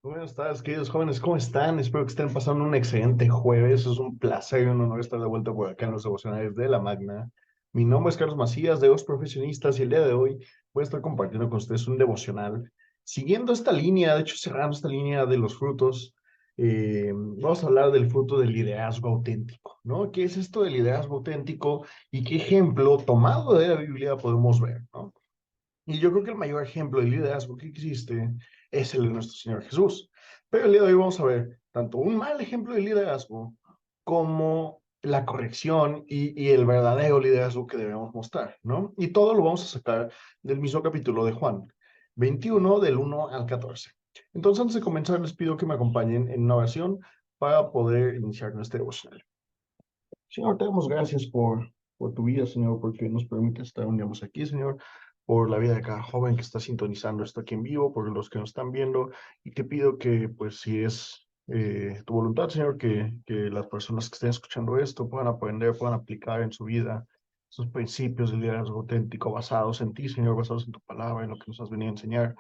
Buenas tardes, queridos jóvenes, ¿cómo están? Espero que estén pasando un excelente jueves. Es un placer y un honor estar de vuelta por acá en los devocionales de la Magna. Mi nombre es Carlos Macías, de Dos Profesionistas, y el día de hoy voy a estar compartiendo con ustedes un devocional. Siguiendo esta línea, de hecho, cerrando esta línea de los frutos, vamos a hablar del fruto del liderazgo auténtico, ¿no? ¿Qué es esto del liderazgo auténtico y qué ejemplo tomado de la Biblia podemos ver, ¿no? Y yo creo que el mayor ejemplo de liderazgo que existe es el de nuestro Señor Jesús. Pero el día de hoy vamos a ver tanto un mal ejemplo de liderazgo como la corrección y el verdadero liderazgo que debemos mostrar, ¿no? Y todo lo vamos a sacar del mismo capítulo de Juan 21, del 1 al 14. Entonces, antes de comenzar, les pido que me acompañen en una oración para poder iniciar nuestro devocional. Señor, te damos gracias por tu vida, Señor, porque nos permite estar un día más aquí, Señor, por la vida de cada joven que está sintonizando esto aquí en vivo, por los que nos están viendo, y te pido que, pues, si es tu voluntad, Señor, que las personas que estén escuchando esto puedan aprender, puedan aplicar en su vida esos principios de liderazgo auténtico basados en ti, Señor, basados en tu palabra, en lo que nos has venido a enseñar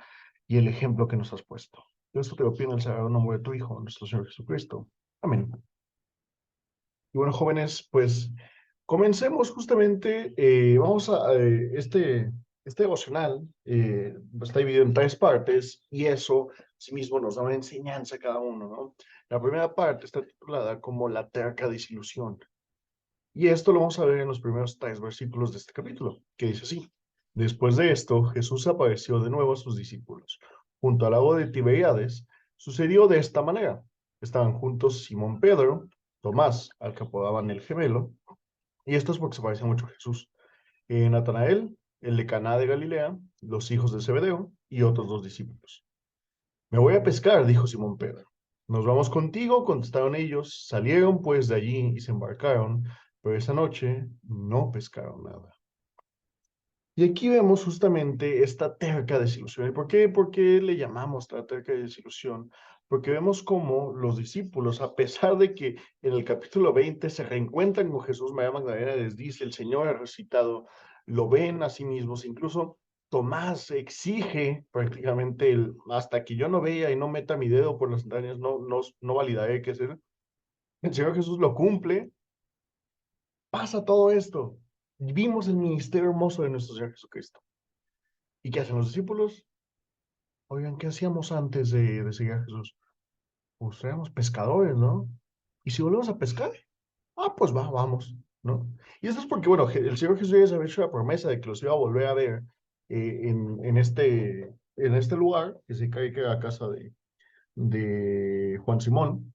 y el ejemplo que nos has puesto. Yo esto te lo pido en el sagrado nombre de tu Hijo, nuestro Señor Jesucristo. Amén. Y bueno, jóvenes, pues comencemos justamente, vamos a, este devocional está dividido en tres partes y eso, asimismo, nos da una enseñanza a cada uno, ¿no? La primera parte está titulada como la terca desilusión y esto lo vamos a ver en los primeros tres versículos de este capítulo, que dice así: Después de esto, Jesús apareció de nuevo a sus discípulos. Junto al lago de Tiberíades, sucedió de esta manera. Estaban juntos Simón Pedro, Tomás, al que apodaban el gemelo, y esto es porque se parece mucho a Jesús. Natanael, el de Caná de Galilea, los hijos de Zebedeo y otros dos discípulos. Me voy a pescar, dijo Simón Pedro. Nos vamos contigo, contestaron ellos. Salieron pues de allí y se embarcaron, pero esa noche no pescaron nada. Y aquí vemos justamente esta terca desilusión. ¿Y por qué? ¿Por qué le llamamos la terca desilusión? Porque vemos cómo los discípulos, a pesar de que en el capítulo 20 se reencuentran con Jesús, María Magdalena les dice, el Señor ha resucitado, lo ven a sí mismos, incluso Tomás exige prácticamente el, hasta que yo no vea y no meta mi dedo por las entrañas, no validaré que es él. El Señor Jesús lo cumple, pasa todo esto. Vimos el ministerio hermoso de nuestro Señor Jesucristo. ¿Y qué hacen los discípulos? Oigan, ¿qué hacíamos antes de seguir a Jesús? Pues éramos pescadores, ¿no? ¿Y si volvemos a pescar? Ah, pues vamos, ¿no? Y esto es porque, bueno, el Señor Jesús ya había hecho la promesa de que los iba a volver a ver en este lugar, que se cae que era la casa de Juan Simón,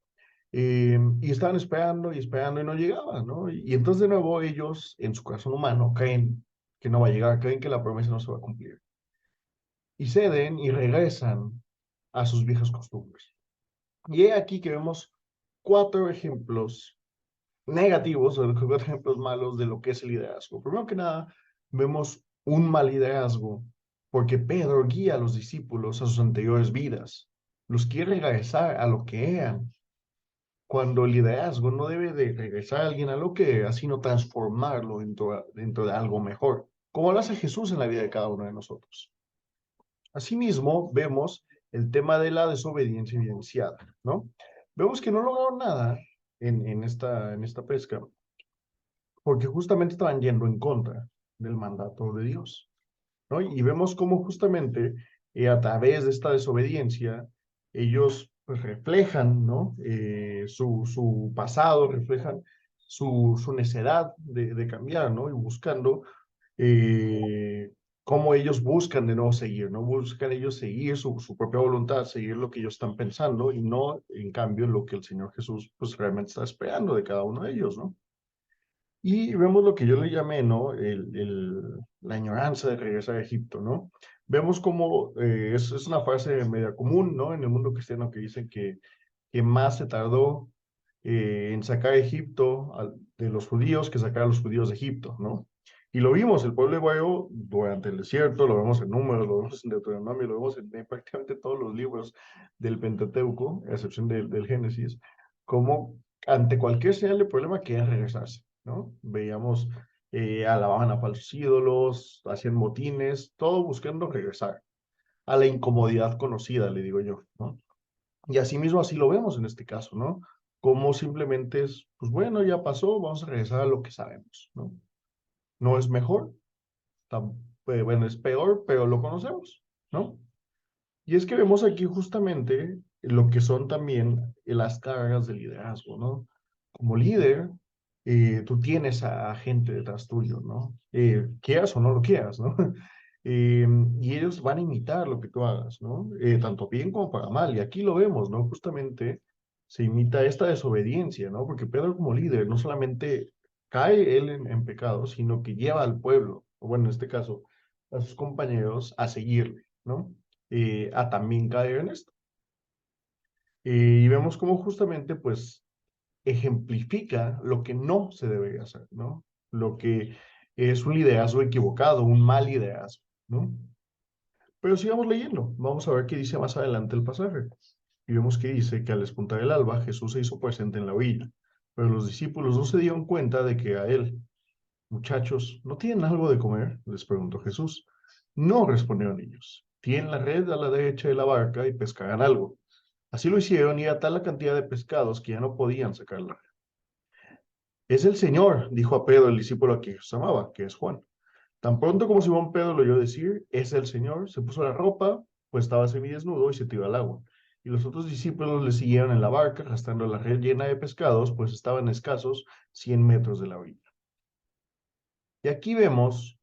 y estaban esperando y no llegaba, ¿no? Y entonces de nuevo ellos, en su corazón humano, creen que no va a llegar, creen que la promesa no se va a cumplir. Y ceden y regresan a sus viejas costumbres. Y he aquí que vemos cuatro ejemplos negativos, o cuatro ejemplos malos de lo que es el liderazgo. Primero que nada, vemos un mal liderazgo, porque Pedro guía a los discípulos a sus anteriores vidas. Los quiere regresar a lo que eran, cuando el liderazgo no debe de regresar a alguien a lo que era, sino transformarlo dentro de algo mejor, como lo hace Jesús en la vida de cada uno de nosotros. Asimismo, vemos el tema de la desobediencia evidenciada, ¿no? Vemos que no lograron nada en esta pesca, porque justamente estaban yendo en contra del mandato de Dios, ¿no? Y vemos cómo justamente a través de esta desobediencia, ellos pues reflejan, ¿no? Su pasado, reflejan su necedad de cambiar, ¿no? Y buscando eh, cómo ellos buscan de nuevo seguir, ¿no? Buscan ellos seguir su propia voluntad, seguir lo que ellos están pensando y no, en cambio, lo que el Señor Jesús pues realmente está esperando de cada uno de ellos, ¿no? Y vemos lo que yo le llamé, ¿no? La añoranza de regresar a Egipto, ¿no? Vemos como es una frase media común, ¿no? En el mundo cristiano que dicen que más se tardó en sacar a Egipto de los judíos que sacar a los judíos de Egipto, ¿no? Y lo vimos, el pueblo hebreo durante el desierto, lo vemos en Números, lo vemos en Deuteronomio, lo vemos en prácticamente todos los libros del Pentateuco, a excepción del Génesis, como ante cualquier señal de problema querían regresarse, ¿no? Veíamos, alababan a falsos ídolos, hacían motines, todo buscando regresar a la incomodidad conocida, le digo yo, ¿no? Y asimismo así lo vemos en este caso, ¿no? Como simplemente es, pues bueno, ya pasó, vamos a regresar a lo que sabemos, ¿no? No es mejor, bueno, es peor, pero lo conocemos, ¿no? Y es que vemos aquí justamente lo que son también las cargas de liderazgo, ¿no? Como líder, tú tienes a gente detrás tuyo, ¿no? Quieras o no lo quieras, ¿no? Y ellos van a imitar lo que tú hagas, ¿no? Tanto bien como para mal. Y aquí lo vemos, ¿no? Justamente se imita esta desobediencia, ¿no? Porque Pedro como líder no solamente cae él en pecado, sino que lleva al pueblo, o bueno, en este caso, a sus compañeros a seguirle, ¿no? A también caer en esto. Y vemos cómo justamente, pues, ejemplifica lo que no se debería hacer, ¿no? Lo que es un liderazgo equivocado, un mal liderazgo, ¿no? Pero sigamos leyendo, vamos a ver qué dice más adelante el pasaje. Y vemos que dice que al despuntar el alba, Jesús se hizo presente en la orilla, pero los discípulos no se dieron cuenta de que a él. Muchachos, ¿no tienen algo de comer? Les preguntó Jesús. No, respondieron ellos. Tienen la red a la derecha de la barca y pescarán algo. Así lo hicieron y a tal la cantidad de pescados que ya no podían sacarla. Es el Señor, dijo a Pedro, el discípulo a quien Jesús amaba, que es Juan. Tan pronto como Simón Pedro lo oyó decir, es el Señor, se puso la ropa, pues estaba semidesnudo y se tiró al agua. Y los otros discípulos le siguieron en la barca, arrastrando la red llena de pescados, pues estaban escasos 100 metros de la orilla. Y aquí vemos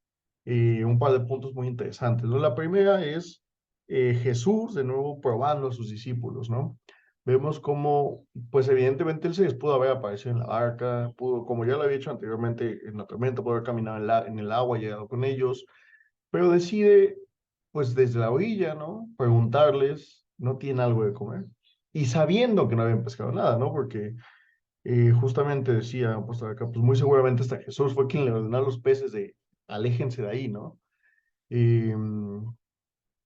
un par de puntos muy interesantes, ¿no? La primera es Jesús de nuevo probando a sus discípulos, ¿no? Vemos cómo, pues evidentemente él se les pudo haber aparecido en la barca, pudo, como ya lo había hecho anteriormente en la tormenta, pudo haber caminado en el agua, llegado con ellos, pero decide, pues desde la orilla, ¿no? Preguntarles, ¿no tienen algo de comer? Y sabiendo que no habían pescado nada, ¿no? Porque justamente decía, pues acá, pues muy seguramente hasta Jesús fue quien le ordenó a los peces de aléjense de ahí, ¿no? Eh,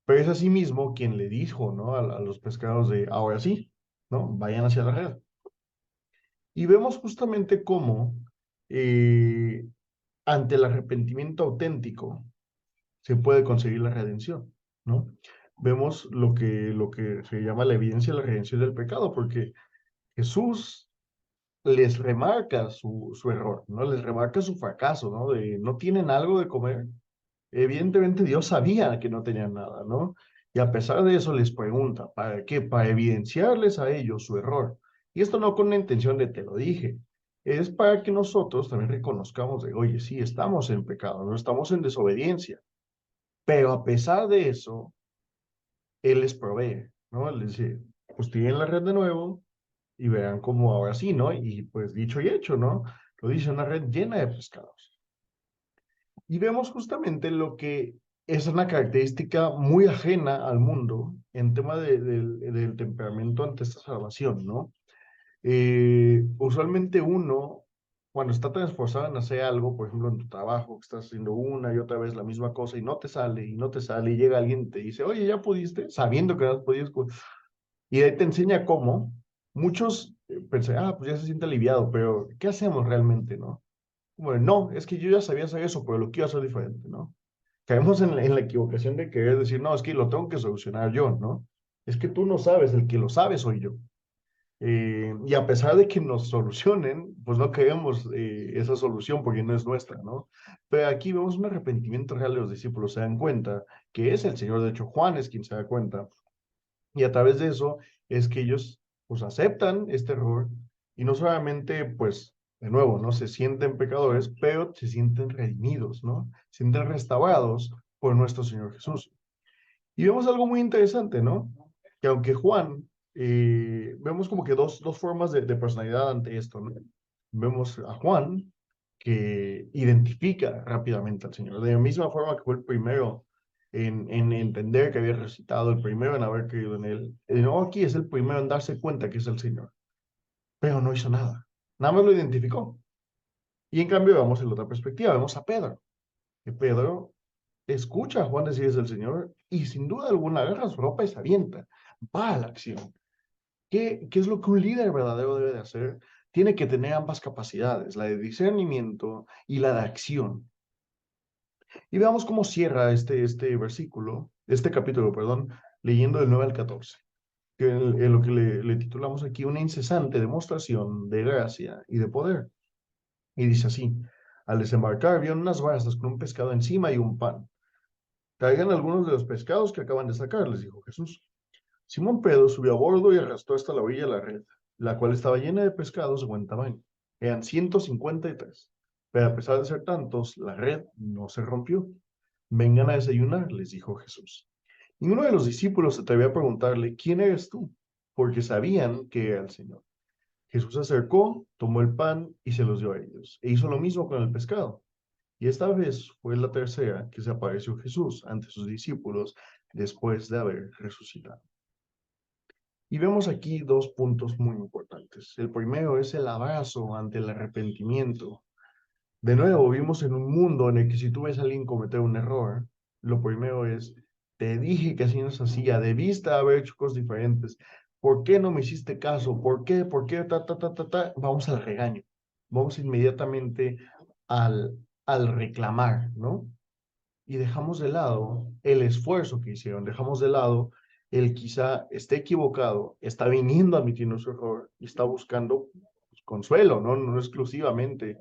pero es así mismo quien le dijo, ¿no? A los pescados de ahora sí, ¿no? Vayan hacia la red. Y vemos justamente cómo eh, ante el arrepentimiento auténtico se puede conseguir la redención, ¿no? Vemos lo que se llama la evidencia de la redención del pecado, porque Jesús les remarca su error, ¿no? Les remarca su fracaso, ¿no? De no tienen algo de comer. Evidentemente Dios sabía que no tenían nada, ¿no? Y a pesar de eso les pregunta, ¿para qué? Para evidenciarles a ellos su error. Y esto no con la intención de te lo dije, es para que nosotros también reconozcamos de, oye, sí, estamos en pecado, no estamos en desobediencia, pero a pesar de eso, Él les provee, ¿no? Él les dice, pues tienen la red de nuevo, y verán cómo ahora sí, ¿no? Y pues dicho y hecho, ¿no? Lo dice una red llena de pescados. Y vemos justamente lo que es una característica muy ajena al mundo en tema del temperamento ante esta salvación, ¿no? Usualmente uno, cuando está tan esforzado en hacer algo, por ejemplo, en tu trabajo, que estás haciendo una y otra vez la misma cosa y no te sale, y no te sale, y llega alguien y te dice, oye, ¿ya pudiste? Sabiendo que no has podido, y ahí te enseña cómo. Muchos pensé, pues ya se siente aliviado, pero ¿qué hacemos realmente, no? Bueno, no, es que yo ya sabía hacer eso, pero lo quiero hacer diferente, ¿no? Caemos en la equivocación de querer decir, no, es que lo tengo que solucionar yo, ¿no? Es que tú no sabes, el que lo sabe soy yo. Y a pesar de que nos solucionen, pues no queremos esa solución porque no es nuestra, ¿no? Pero aquí vemos un arrepentimiento real de los discípulos, se dan cuenta que es el Señor, de hecho Juan es quien se da cuenta, y a través de eso es que ellos pues aceptan este error y no solamente pues de nuevo, ¿no? Se sienten pecadores, pero se sienten redimidos, ¿no? Se sienten restaurados por nuestro Señor Jesús. Y vemos algo muy interesante, ¿no? Que aunque Juan, vemos como que dos formas de personalidad ante esto, ¿no? Vemos a Juan que identifica rápidamente al Señor, de la misma forma que fue el primero en entender que había resucitado, el primero en haber creído en él. No, aquí es el primero en darse cuenta que es el Señor, pero no hizo nada, nada más lo identificó. Y en cambio vamos en la otra perspectiva, vemos a Pedro, que Pedro escucha a Juan decir es el Señor y sin duda alguna agarra su ropa y se avienta, va a la acción. ¿Qué es lo que un líder verdadero debe de hacer? Tiene que tener ambas capacidades, la de discernimiento y la de acción. Y veamos cómo cierra este versículo, este capítulo, perdón, leyendo del 9 al 14. que en lo que le titulamos aquí una incesante demostración de gracia y de poder. Y dice así, al desembarcar vieron unas brasas con un pescado encima y un pan. Traigan algunos de los pescados que acaban de sacar, les dijo Jesús. Simón Pedro subió a bordo y arrastró hasta la orilla la red, la cual estaba llena de pescados de buen tamaño. Eran 153, pero a pesar de ser tantos, la red no se rompió. Vengan a desayunar, les dijo Jesús. Ninguno de los discípulos se atrevió a preguntarle, ¿quién eres tú? Porque sabían que era el Señor. Jesús se acercó, tomó el pan y se los dio a ellos, e hizo lo mismo con el pescado. Y esta vez fue la tercera que se apareció Jesús ante sus discípulos después de haber resucitado. Y vemos aquí dos puntos muy importantes. El primero es el abrazo ante el arrepentimiento. De nuevo, vivimos en un mundo en el que si tú ves a alguien cometer un error, lo primero es, te dije que así no se hacía, debiste haber hecho cosas diferentes. ¿Por qué no me hiciste caso? ¿Por qué? ¿Por qué? Ta, ta, ta, ta, ta. Vamos al regaño. Vamos inmediatamente al reclamar, ¿no? Y dejamos de lado el esfuerzo que hicieron, dejamos de lado el quizá esté equivocado, está viniendo a admitir su error y está buscando pues, consuelo, ¿no? No exclusivamente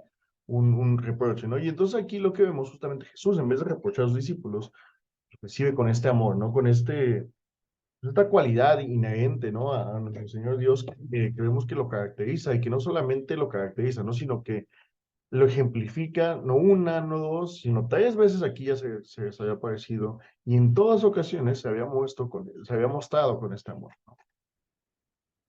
un reproche, ¿no? Y entonces aquí lo que vemos justamente Jesús, en vez de reprochar a sus discípulos, recibe con este amor, ¿no? Con esta cualidad inherente, ¿no? A nuestro Señor Dios, que vemos que lo caracteriza y que no solamente lo caracteriza, ¿no? Sino que lo ejemplifica no una, no dos, sino tres veces aquí ya se les había aparecido y en todas ocasiones se había se había mostrado con este amor, ¿no?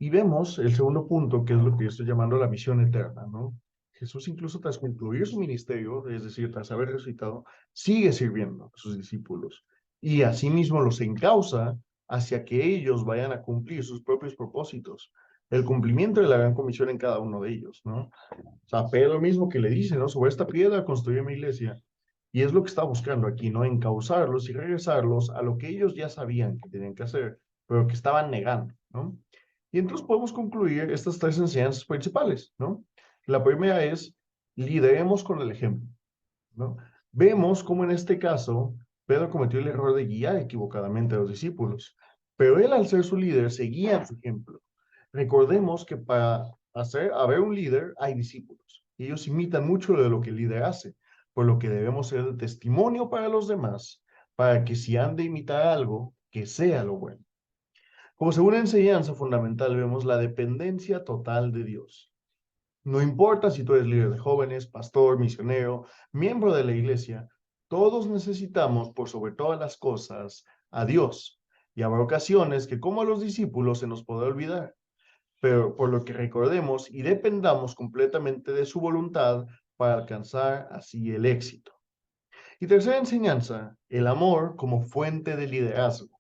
Y vemos el segundo punto, que es lo que yo estoy llamando la misión eterna, ¿no? Jesús incluso tras concluir su ministerio, es decir, tras haber resucitado, sigue sirviendo a sus discípulos y asimismo los encausa hacia que ellos vayan a cumplir sus propios propósitos, el cumplimiento de la gran comisión en cada uno de ellos, ¿no? O sea, Pedro mismo que le dice, ¿no? Sobre esta piedra construye mi iglesia. Y es lo que está buscando aquí, ¿no? Encauzarlos y regresarlos a lo que ellos ya sabían que tenían que hacer, pero que estaban negando, ¿no? Y entonces podemos concluir estas tres enseñanzas principales, ¿no? La primera es, lideremos con el ejemplo, ¿no? Vemos cómo en este caso Pedro cometió el error de guiar equivocadamente a los discípulos, pero él al ser su líder seguía en su ejemplo. Recordemos que para haber un líder hay discípulos. Y ellos imitan mucho de lo que el líder hace, por lo que debemos ser de testimonio para los demás, para que si han de imitar algo, que sea lo bueno. Como segunda enseñanza fundamental vemos la dependencia total de Dios. No importa si tú eres líder de jóvenes, pastor, misionero, miembro de la iglesia, todos necesitamos, por sobre todas las cosas, a Dios. Y habrá ocasiones que, como a los discípulos, se nos podrá olvidar, pero por lo que recordemos y dependamos completamente de su voluntad para alcanzar así el éxito. Y tercera enseñanza, el amor como fuente de liderazgo.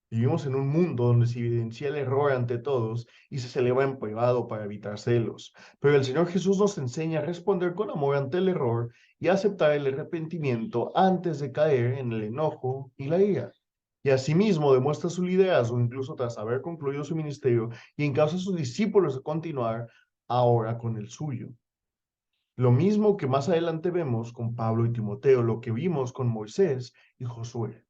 Vivimos en un mundo donde se evidencia el error ante todos y se celebra en privado para evitar celos. Pero el Señor Jesús nos enseña a responder con amor ante el error y a aceptar el arrepentimiento antes de caer en el enojo y la ira. Y asimismo demuestra su liderazgo incluso tras haber concluido su ministerio y en causa de sus discípulos de continuar ahora con el suyo. Lo mismo que más adelante vemos con Pablo y Timoteo, lo que vimos con Moisés y Josué.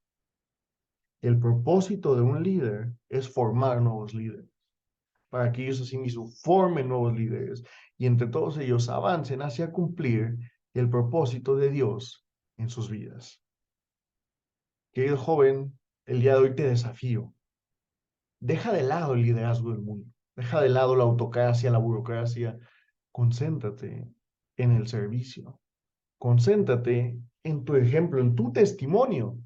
El propósito de un líder es formar nuevos líderes, para que ellos asimismo formen nuevos líderes y entre todos ellos avancen hacia cumplir el propósito de Dios en sus vidas. Querido joven, el día de hoy te desafío. Deja de lado el liderazgo del mundo. Deja de lado la autocracia, la burocracia. Concéntrate en el servicio. Concéntrate en tu ejemplo, en tu testimonio.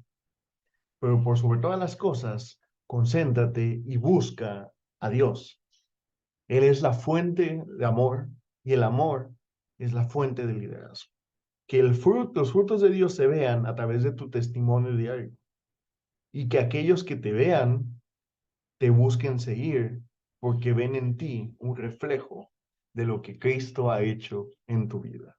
Pero por sobre todas las cosas, concéntrate y busca a Dios. Él es la fuente de amor y el amor es la fuente de liderazgo. Que los frutos de Dios se vean a través de tu testimonio diario y que aquellos que te vean te busquen seguir porque ven en ti un reflejo de lo que Cristo ha hecho en tu vida.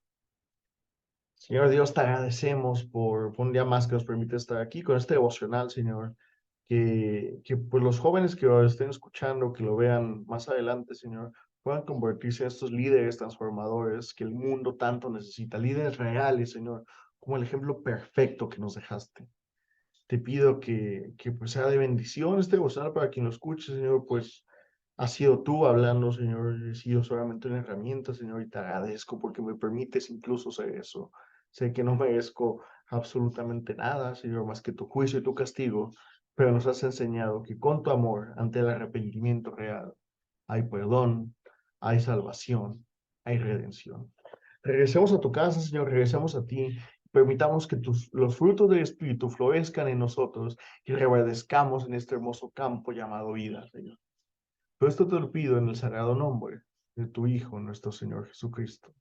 Señor Dios, te agradecemos por un día más que nos permite estar aquí con este devocional, Señor. Que pues los jóvenes que lo estén escuchando, que lo vean más adelante, Señor, puedan convertirse en estos líderes transformadores que el mundo tanto necesita, líderes reales, Señor, como el ejemplo perfecto que nos dejaste. Te pido que pues sea de bendición este devocional para quien lo escuche, Señor, pues has sido tú hablando, Señor, he sido solamente una herramienta, Señor, y te agradezco porque me permites incluso ser eso. Sé que no merezco absolutamente nada, Señor, más que tu juicio y tu castigo, pero nos has enseñado que con tu amor ante el arrepentimiento real hay perdón, hay salvación, hay redención. Regresemos a tu casa, Señor, regresemos a ti. Permitamos que los frutos del Espíritu florezcan en nosotros y reverdezcamos en este hermoso campo llamado vida, Señor. Todo esto te lo pido en el sagrado nombre de tu Hijo, nuestro Señor Jesucristo.